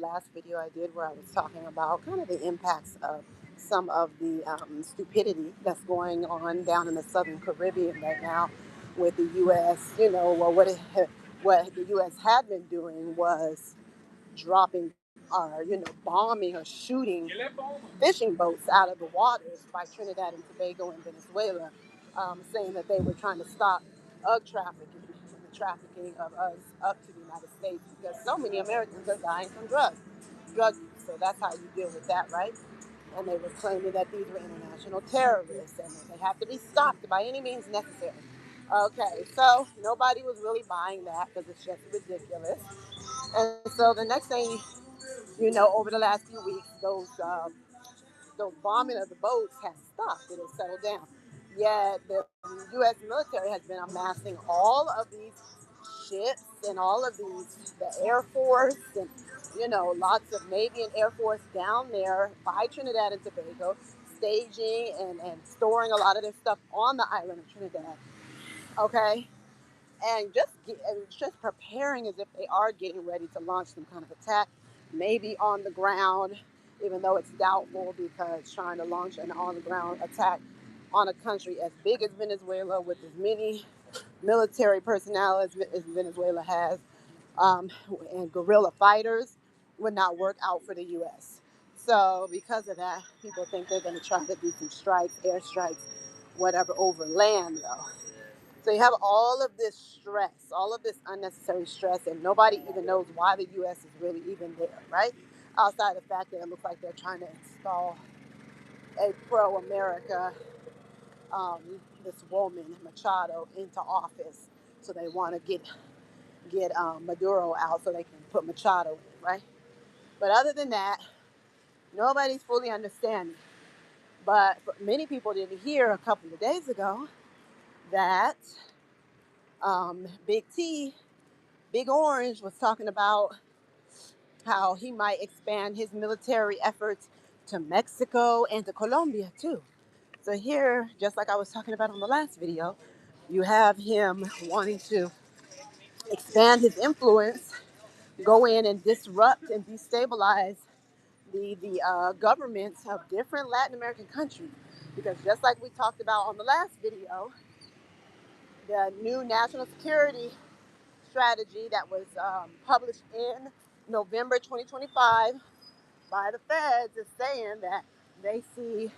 last video I did where I was talking about kind of the impacts of some of the stupidity that's going on down in the Southern Caribbean right now with the U.S. Well, what the U.S. had been doing was dropping or bombing or shooting fishing boats out of the waters by Trinidad and Tobago and Venezuela, saying that they were trying to stop the trafficking of us up to the United States because so many Americans are dying from drug use. So that's how you deal with that, right? And they were claiming that these were international terrorists and that they have to be stopped by any means necessary. Okay, so nobody was really buying that because it's just ridiculous. And so the next thing over the last few weeks, those bombing of the boats has stopped. It has settled down. Yet the U.S. military has been amassing all of these ships and all of the Air Force and lots of Navy and Air Force down there by Trinidad and Tobago, staging and storing a lot of their stuff on the island of Trinidad. Okay, and just preparing as if they are getting ready to launch some kind of attack, maybe on the ground, even though it's doubtful because trying to launch an on the ground attack on a country as big as Venezuela with as many military personnel as Venezuela has, and guerrilla fighters would not work out for the U.S. So because of that, people think they're going to try to do some strikes, airstrikes, whatever, over land though. So you have all of this stress, all of this unnecessary stress, and nobody even knows why the U.S. is really even there, right? Outside the fact that it looks like they're trying to install a pro-America, um, this woman Machado into office. So they want to get Maduro out so they can put Machado in, right? But other than that, nobody's fully understanding. But many people didn't hear a couple of days ago that Big T, Big Orange, was talking about how he might expand his military efforts to Mexico and to Colombia too. So here, just like I was talking about on the last video, you have him wanting to expand his influence, go in and disrupt and destabilize the governments of different Latin American countries. Because just like we talked about on the last video, the new national security strategy that was published in November 2025 by the feds is saying that they see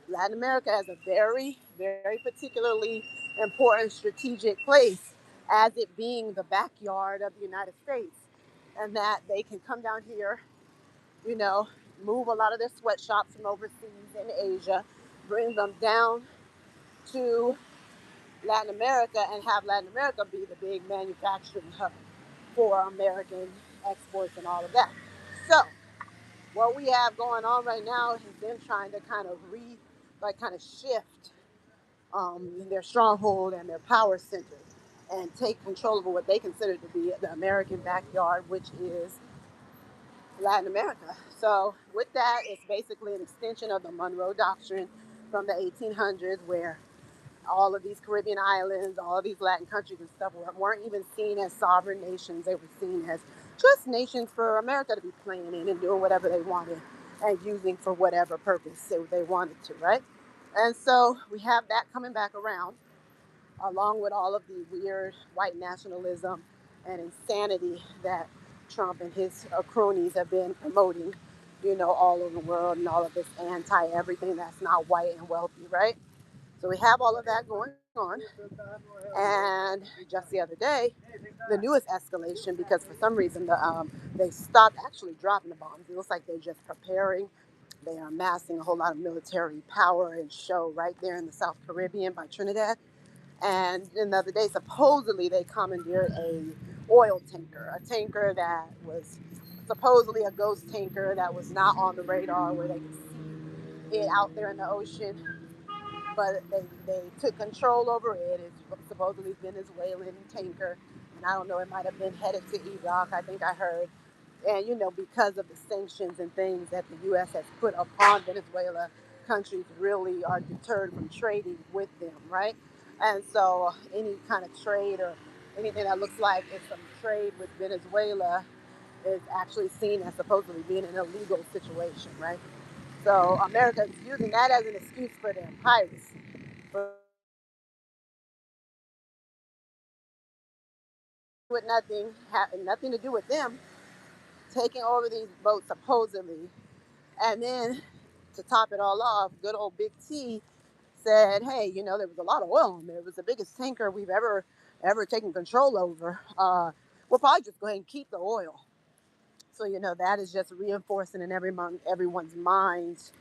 Latin America as a very, very particularly important strategic place, as it being the backyard of the United States, and that they can come down here, you know, move a lot of their sweatshops from overseas in Asia, bring them down to Latin America, and have Latin America be the big manufacturing hub for American exports and all of that. So what we have going on right now is them trying to kind of shift their stronghold and their power centers and take control over what they consider to be the American backyard, which is Latin America. So with that, it's basically an extension of the Monroe Doctrine from the 1800s, where all of these Caribbean islands, all of these Latin countries and stuff weren't even seen as sovereign nations. They were seen as just nations for America to be playing in and doing whatever they wanted and using for whatever purpose they wanted to, right? And so we have that coming back around, along with all of the weird white nationalism and insanity that Trump and his cronies have been promoting, all over the world, and all of this anti everything that's not white and wealthy, right? So we have all of that going on. And just the other day, the newest escalation, because for some reason they stopped actually dropping the bombs. It looks like they're just preparing. They are amassing a whole lot of military power and show right there in the South Caribbean by Trinidad. And then the other day, supposedly they commandeered a oil tanker, a tanker that was supposedly a ghost tanker that was not on the radar where they could see it out there in the ocean. But they took control over it. It's supposedly Venezuelan tanker. And I don't know, it might have been headed to Iraq, I think I heard. And, because of the sanctions and things that the U.S. has put upon Venezuela, countries really are deterred from trading with them, right? And so any kind of trade or anything that looks like it's some trade with Venezuela is actually seen as supposedly being an illegal situation, right? So America is using that as an excuse for their piracy, for with nothing having nothing to do with them taking over these boats supposedly, and then to top it all off, good old Big T said, "Hey, there was a lot of oil in there. It was the biggest tanker we've ever taken control over. We'll probably just go ahead and keep the oil." So that is just reinforcing in everyone's minds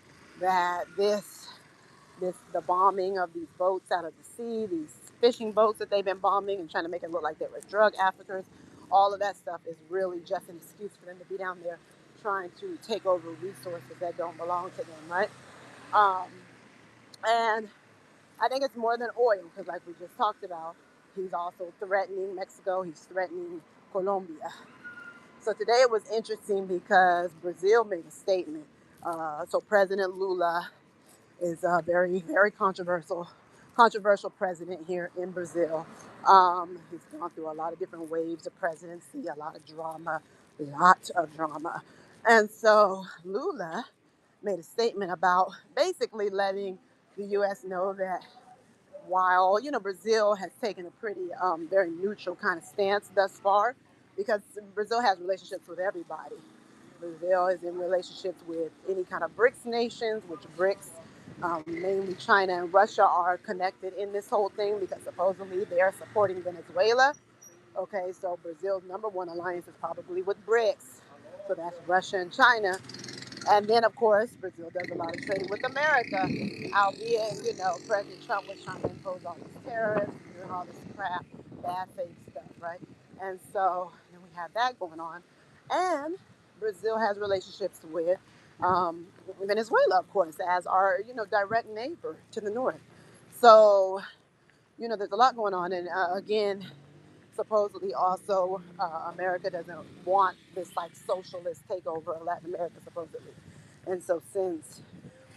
that the bombing of these boats out of the sea, these fishing boats that they've been bombing and trying to make it look like they were drug Africans, all of that stuff is really just an excuse for them to be down there trying to take over resources that don't belong to them, right? Um, and I think it's more than oil because, like we just talked about, he's also threatening Mexico. He's threatening Colombia. So today it was interesting because Brazil made a statement. So President Lula is a very, very controversial president here in Brazil. He's gone through a lot of different waves of presidency, a lot of drama. And so Lula made a statement about basically letting the U.S. know that while Brazil has taken a pretty very neutral kind of stance thus far, because Brazil has relationships with everybody. Brazil is in relationships with any kind of BRICS nations, which BRICS, mainly China and Russia, are connected in this whole thing because supposedly they are supporting Venezuela. Okay, so Brazil's number one alliance is probably with BRICS. So that's Russia and China. And then, of course, Brazil does a lot of trade with America, albeit, President Trump was trying to impose all these tariffs, doing all this crap, bad faith stuff, right? And so then we have that going on. And Brazil has relationships with Venezuela, of course, as our, direct neighbor to the north. So, there's a lot going on. And again, supposedly also America doesn't want this like socialist takeover of Latin America supposedly. And so since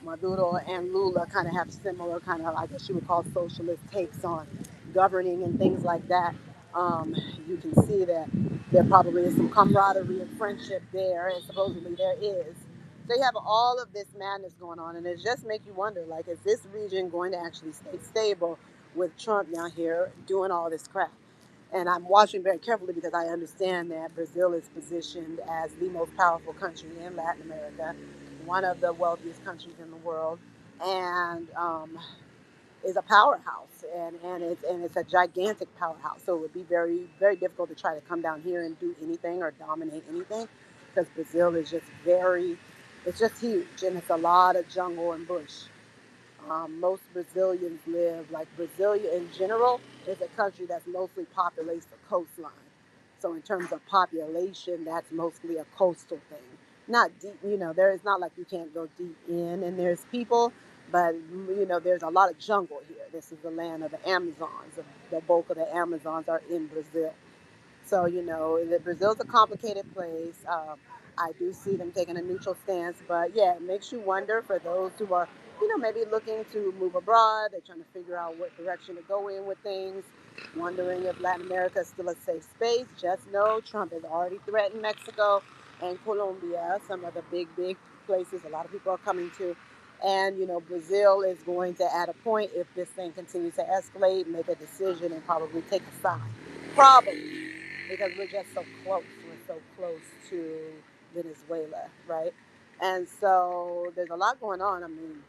Maduro and Lula kind of have similar kind of, I guess you would call socialist takes on governing and things like that, um, you can see that there probably is some camaraderie and friendship there, and supposedly there is. So you have all of this madness going on, and it just makes you wonder, like, is this region going to actually stay stable with Trump down here doing all this crap? And I'm watching very carefully because I understand that Brazil is positioned as the most powerful country in Latin America, one of the wealthiest countries in the world, and is a powerhouse, and it's a gigantic powerhouse. So it would be very, very difficult to try to come down here and do anything or dominate anything, because Brazil is just it's just huge, and it's a lot of jungle and bush. Most Brazilians live, like Brazil in general is a country that's mostly populates the coastline. So in terms of population, that's mostly a coastal thing. Not deep, there is not like you can't go deep in and there's people, but there's a lot of jungle here. This is the land of the Amazons. The bulk of the Amazons are in Brazil. So, Brazil's a complicated place. I do see them taking a neutral stance, but yeah, it makes you wonder for those who are, maybe looking to move abroad. They're trying to figure out what direction to go in with things, wondering if Latin America is still a safe space. Just know Trump has already threatened Mexico and Colombia, some of the big, big places a lot of people are coming to. And, Brazil is going to, at a point, if this thing continues to escalate, make a decision and probably take a side. Probably because we're just so close. We're so close to Venezuela, right? And so there's a lot going on. I mean,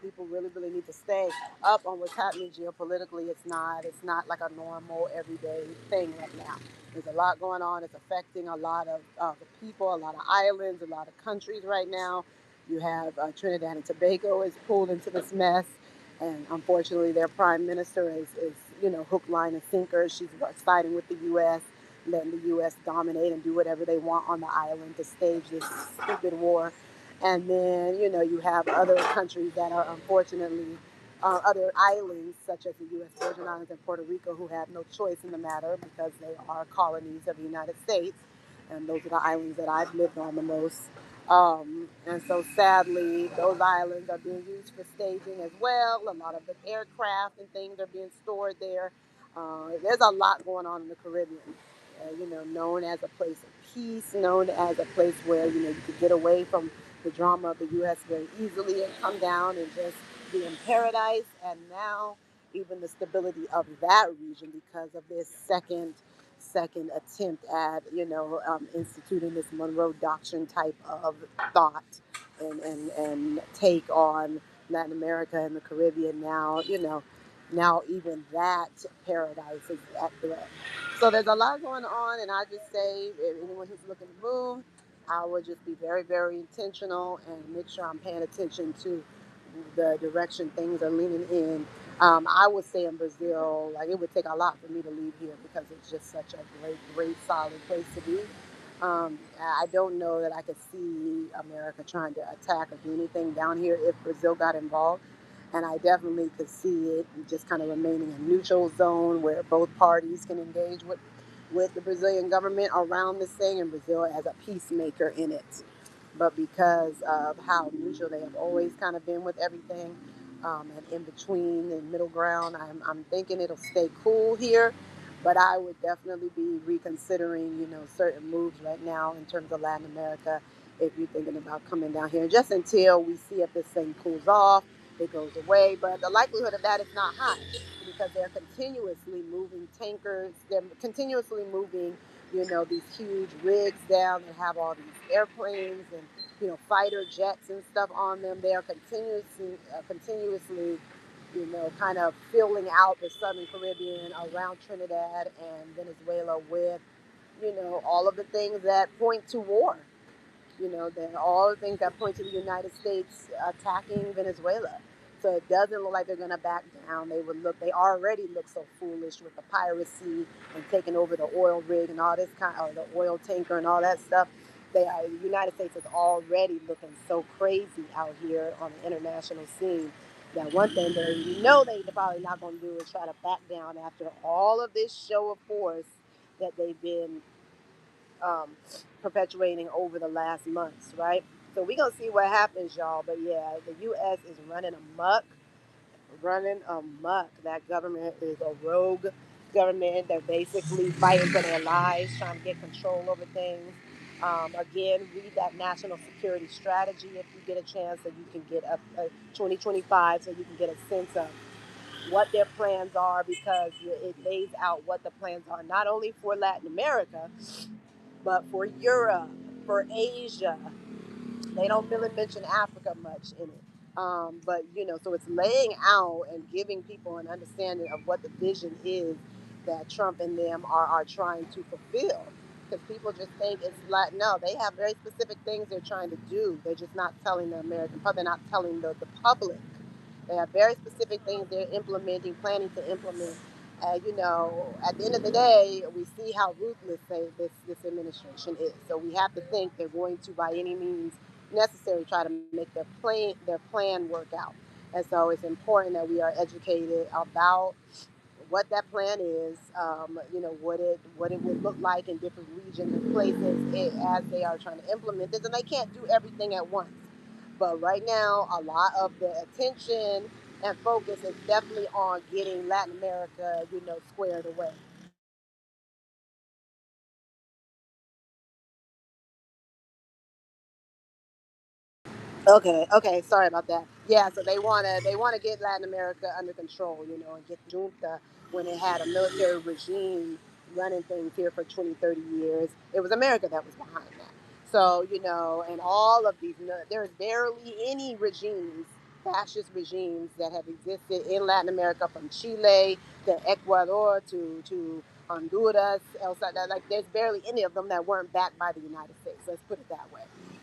people really, really need to stay up on what's happening geopolitically. It's not like a normal everyday thing right now. There's a lot going on. It's affecting a lot of the people, a lot of islands, a lot of countries right now. You have Trinidad and Tobago is pulled into this mess, and unfortunately, their prime minister is hook, line, and sinker. She's siding with the U.S., letting the U.S. dominate and do whatever they want on the island to stage this stupid war. And then, you have other countries that are unfortunately, other islands, such as the U.S. Virgin Islands and Puerto Rico, who have no choice in the matter because they are colonies of the United States. And those are the islands that I've lived on the most. And so sadly, those islands are being used for staging as well. A lot of the aircraft and things are being stored there. There's a lot going on in the Caribbean. known as a place of peace, known as a place where you could get away from the drama of the U.S. very easily and come down and just be in paradise. And now, even the stability of that region because of this second attempt at instituting this Monroe Doctrine type of thought and take on Latin America and the Caribbean. Now even that paradise is at threat. So there's a lot going on, and I just say, if anyone who's looking to move, I would just be very, very intentional and make sure I'm paying attention to the direction things are leaning in. I would say in Brazil, like it would take a lot for me to leave here because it's just such a great, great, solid place to be. I don't know that I could see America trying to attack or do anything down here if Brazil got involved. And I definitely could see it just kind of remaining a neutral zone where both parties can engage with the Brazilian government around this thing, and Brazil as a peacemaker in it. But because of how neutral they have always kind of been with everything, and in between and middle ground, I'm thinking it'll stay cool here. But I would definitely be reconsidering, certain moves right now in terms of Latin America if you're thinking about coming down here, just until we see if this thing cools off, it goes away. But the likelihood of that is not high because they're continuously moving tankers, they're continuously moving these huge rigs down that have all these airplanes and fighter jets and stuff on them. They are continuously kind of filling out the Southern Caribbean around Trinidad and Venezuela with all of the things that point to war. Then all the things that point to the United States attacking Venezuela. So it doesn't look like they're going to back down. They already look so foolish with the piracy and taking over the oil rig and all this or the oil tanker and all that stuff. The United States is already looking so crazy out here on the international scene that one thing they're probably not going to do is try to back down after all of this show of force that they've been um, perpetuating over the last months, right? So we're gonna see what happens, y'all. But yeah, the U.S. is running amok. That government is a rogue government. They're basically fighting for their lives, trying to get control over things. Again, read that national security strategy if you get a chance, so you can get a 2025, so you can get a sense of what their plans are, because it lays out what the plans are not only for Latin America but for Europe, for Asia. They don't really mention Africa much in it. But so it's laying out and giving people an understanding of what the vision is that Trump and them are trying to fulfill. Because people just think it's like, no, they have very specific things they're trying to do. They're just not telling the American public, they're not telling the public. They have very specific things they're implementing, planning to implement. At the end of the day, we see how ruthless this administration is. So we have to think they're going to, by any means necessary, try to make their plan work out. And so it's important that we are educated about what that plan is, what it would look like in different regions and places as they are trying to implement this. And they can't do everything at once. But right now, a lot of the attention and focus is definitely on getting Latin America, squared away. Okay, sorry about that. Yeah, so they wanna get Latin America under control, and get junta when it had a military regime running things here for 20, 30 years. It was America that was behind that. So, and all of these, there's barely any regimes, fascist regimes that have existed in Latin America, from Chile to Ecuador to Honduras, El Salvador. Like, there's barely any of them that weren't backed by the United States. Let's put it that way.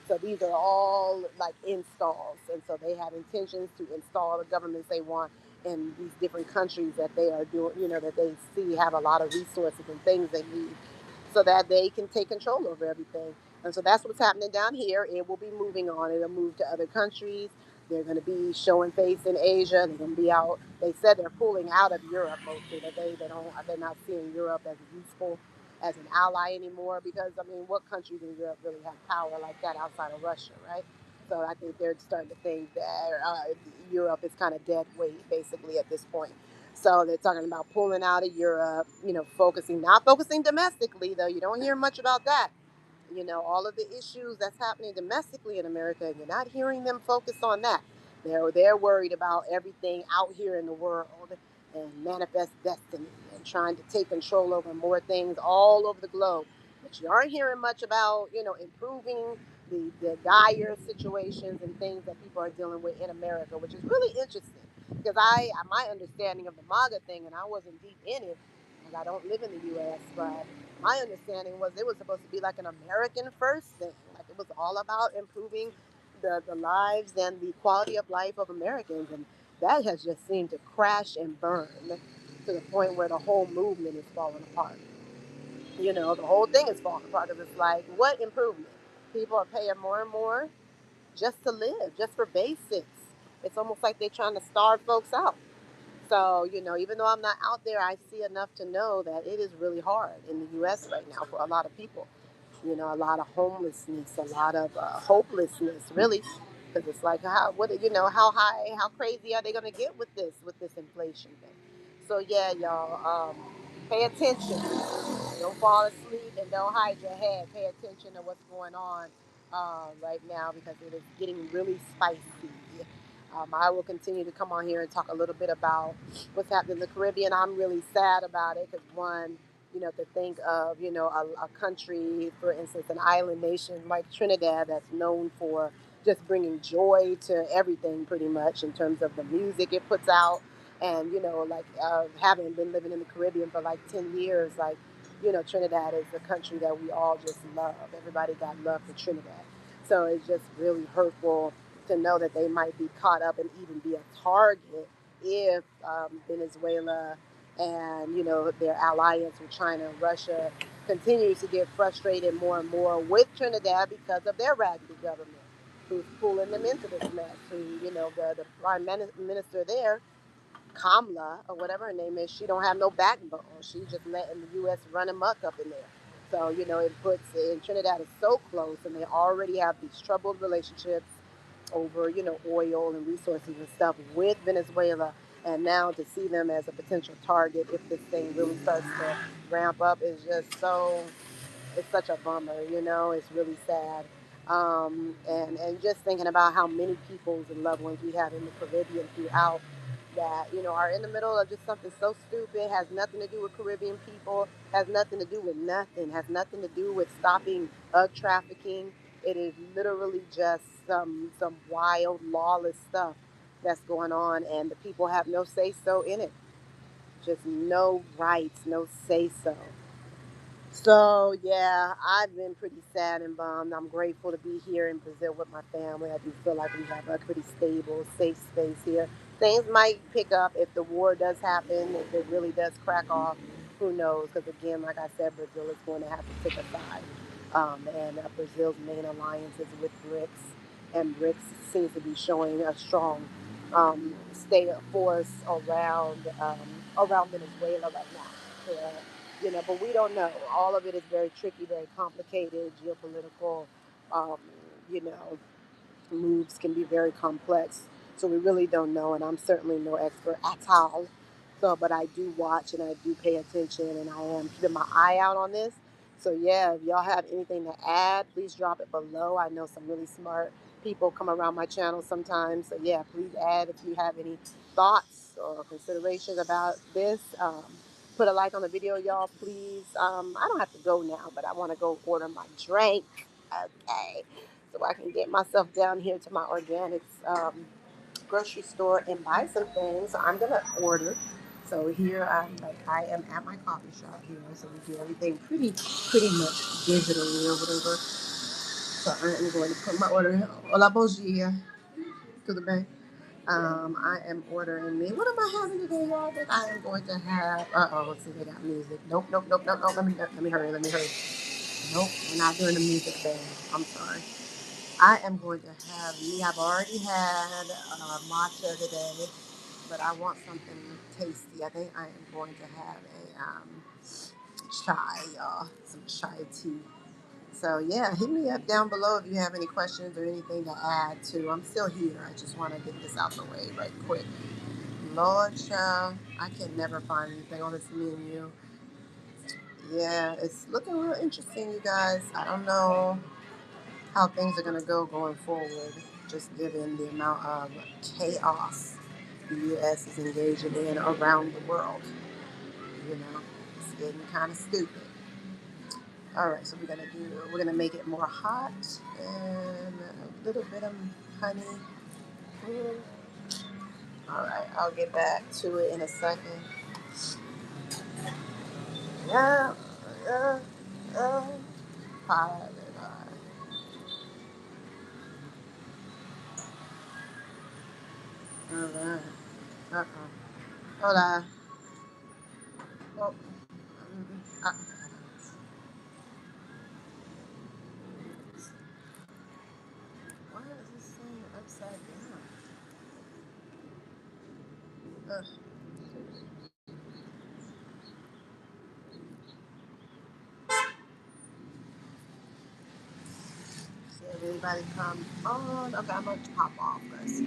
So these are all like installs, and so they have intentions to install the governments they want in these different countries that they are doing, that they see have a lot of resources and things they need, so that they can take control over everything. And so that's what's happening down here. It will be moving on. It'll move to other countries. They're going to be showing face in Asia. They're going to be out. They said they're pulling out of Europe mostly. That they're not seeing Europe as useful as an ally anymore, because I mean, what countries in Europe really have power like that outside of Russia, right? So I think they're starting to think that Europe is kind of dead weight basically at this point. So they're talking about pulling out of Europe, focusing, not focusing domestically, though. You don't hear much about that. All of the issues that's happening domestically in America, you're not hearing them focus on that. They're worried about everything out here in the world and manifest destiny and trying to take control over more things all over the globe. But you aren't hearing much about, improving the dire situations and things that people are dealing with in America, which is really interesting because my understanding of the MAGA thing, and I wasn't deep in it because I don't live in the U.S., but my understanding was it was supposed to be like an American first thing. Like it was all about improving the lives and the quality of life of Americans. And that has just seemed to crash and burn to the point where the whole movement is falling apart. The whole thing is falling apart because it's like, what improvement? People are paying more and more just to live, just for basics. It's almost like they're trying to starve folks out. So, even though I'm not out there, I see enough to know that it is really hard in the U.S. right now for a lot of people. A lot of homelessness, a lot of hopelessness, really, because it's like, how high, how crazy are they going to get with this inflation thing? So, yeah, y'all, pay attention. Don't fall asleep and don't hide your head. Pay attention to what's going on right now because it is getting really spicy. I will continue to come on here and talk a little bit about what's happening in the Caribbean. I'm really sad about it because one, to think of, a country, for instance, an island nation like Trinidad that's known for just bringing joy to everything pretty much in terms of the music it puts out. And, like having been living in the Caribbean for like 10 years, like, Trinidad is a country that we all just love. Everybody got love for Trinidad. So it's just really hurtful to know that they might be caught up and even be a target if Venezuela and their alliance with China and Russia continues to get frustrated more and more with Trinidad because of their raggedy government, who's pulling them into this mess. Who the prime minister there, Kamala or whatever her name is, she don't have no backbone. She's just letting the U.S. run amok up in there. So it puts in Trinidad is so close, and they already have these troubled relationships over oil and resources and stuff with Venezuela, and now to see them as a potential target if this thing really starts to ramp up is just it's such a bummer. It's really sad. And just thinking about how many peoples and loved ones we have in the Caribbean throughout that are in the middle of just something so stupid, has nothing to do with Caribbean people, has nothing to do with nothing, has nothing to do with stopping trafficking. It is literally just some wild lawless stuff that's going on, and the people have no say so in it. Just no rights, no say so. So yeah, I've been pretty sad and bummed. I'm grateful to be here in Brazil with my family. I do feel like we have a pretty stable, safe space here. Things might pick up if the war does happen, if it really does crack off. Who knows? Because again, like I said, Brazil is going to have to take a side. And Brazil's main alliance is with BRICS, and BRICS seems to be showing a strong state of force around Venezuela right now. But we don't know. All of it is very tricky, very complicated, geopolitical, um, you know, moves can be very complex. So we really don't know, and I'm certainly no expert at all. So, but I do watch and I do pay attention, and I am keeping my eye out on this. So yeah, if y'all have anything to add, please drop it below. I know some really smart people come around my channel sometimes. So yeah, please add if you have any thoughts or considerations about this. Put a like on the video, y'all, please. I don't have to go now, but I want to go order my drink. Okay, so I can get myself down here to my organics grocery store and buy some things. So I'm gonna order. So here I am at my coffee shop here. So we do everything pretty much digitally or whatever. So I am going to put my order. Hola, bom dia. Tudo bem? I am ordering me. What am I having today, y'all? That I am going to have. Let's see. They got music. Nope. Let me hurry. Nope, we're not doing the music thing. I'm sorry. I am going to have me. I've already had matcha today, but I want something tasty. I think I am going to have a chai, y'all. Some chai tea. So yeah, hit me up down below if you have any questions or anything to add to. I'm still here. I just want to get this out the way right quick. Lord, child, I can never find anything on this menu. Yeah, it's looking real interesting, you guys. I don't know how things are going to go going forward, just given the amount of chaos the U.S. is engaging in around the world. You know, it's getting kind of stupid. All right, so we're gonna make it more hot and a little bit of honey. Mm. All right, I'll get back to it in a second. Yeah, yeah, yeah. Pie, all right. Uh-uh. Hola. Oh, why is this thing upside down? See if anybody comes on. Okay, I'm gonna pop off, guys.